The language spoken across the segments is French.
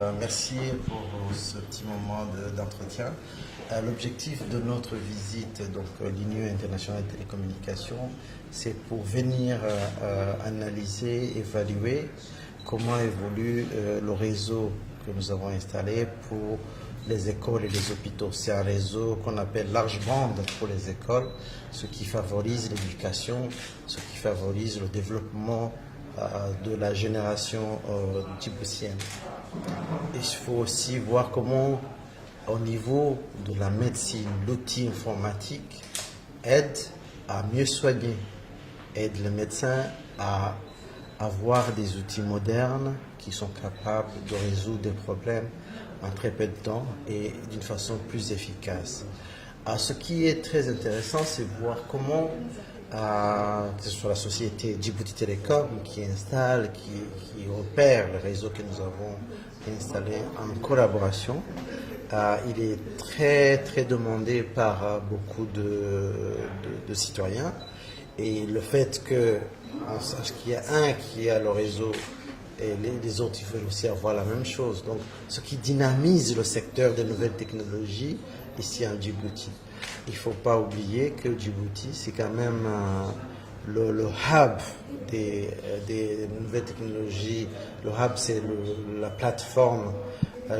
Merci pour ce petit moment d'entretien. L'objectif de notre visite, donc l'Union internationale de télécommunications, c'est pour venir analyser, évaluer comment évolue le réseau que nous avons installé pour les écoles et les hôpitaux. C'est un réseau qu'on appelle large bande pour les écoles, ce qui favorise l'éducation, ce qui favorise le développement de la génération djiboutienne. Il faut aussi voir comment, au niveau de la médecine, l'outil informatique aide à mieux soigner, aide les médecins à avoir des outils modernes qui sont capables de résoudre des problèmes en très peu de temps et d'une façon plus efficace. Ce qui est très intéressant, c'est voir comment, que ce soit la société Djibouti Telecom qui installe, qui opère le réseau que nous avons installé en collaboration, il est très demandé par beaucoup de citoyens. Et le fait qu'on sache qu'il y a un qui a le réseau et les autres, ils veulent aussi avoir la même chose. Donc, ce qui dynamise le secteur des nouvelles technologies ici en Djibouti. Il ne faut pas oublier que Djibouti, c'est quand même le hub des nouvelles technologies. Le hub, c'est la plateforme,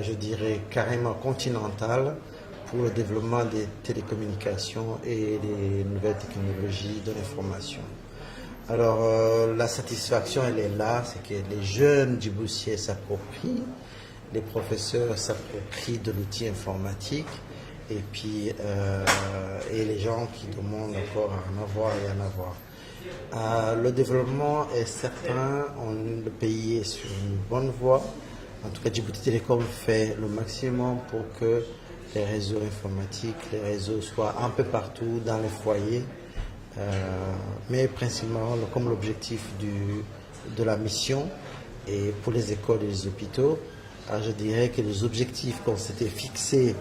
je dirais, carrément continentale pour le développement des télécommunications et des nouvelles technologies de l'information. Alors, la satisfaction, elle est là, c'est que les jeunes djiboutiens s'approprient, les professeurs s'approprient de l'outil informatique, et puis et les gens qui demandent encore à en avoir et à en avoir. Le développement est certain, le pays est sur une bonne voie. En tout cas, Djibouti Telecom fait le maximum pour que les réseaux informatiques, les réseaux soient un peu partout dans les foyers. Mais principalement, comme l'objectif de la mission et pour les écoles et les hôpitaux, je dirais que les objectifs qu'on s'était fixés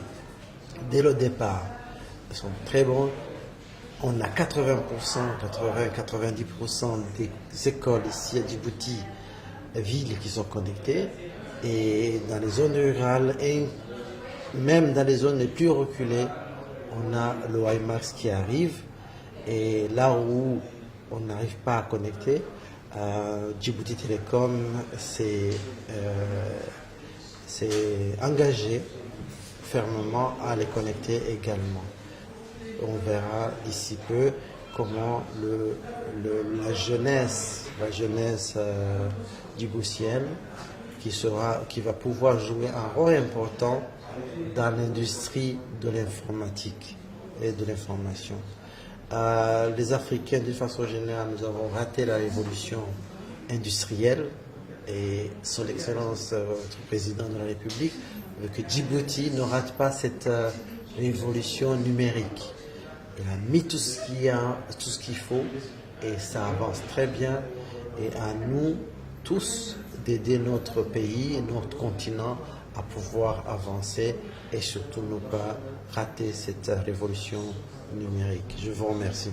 dès le départ sont très bons. On a 80%, 90% des écoles ici à Djibouti, villes qui sont connectées, et dans les zones rurales et même dans les zones les plus reculées, on a le WiMAX qui arrive. Et là où on n'arrive pas à connecter, Djibouti Telecom s'est engagé fermement à les connecter également. On verra d'ici peu comment la jeunesse djiboutienne qui va pouvoir jouer un rôle important dans l'industrie de l'informatique et de l'information. Les Africains, d'une façon générale, nous avons raté la révolution industrielle et son Excellence, votre président de la République, veut que Djibouti ne rate pas cette révolution numérique. Il a mis tout ce qu'il faut et ça avance très bien. Et à nous tous d'aider notre pays, notre continent à pouvoir avancer et surtout ne pas rater cette révolution numérique. Je vous remercie.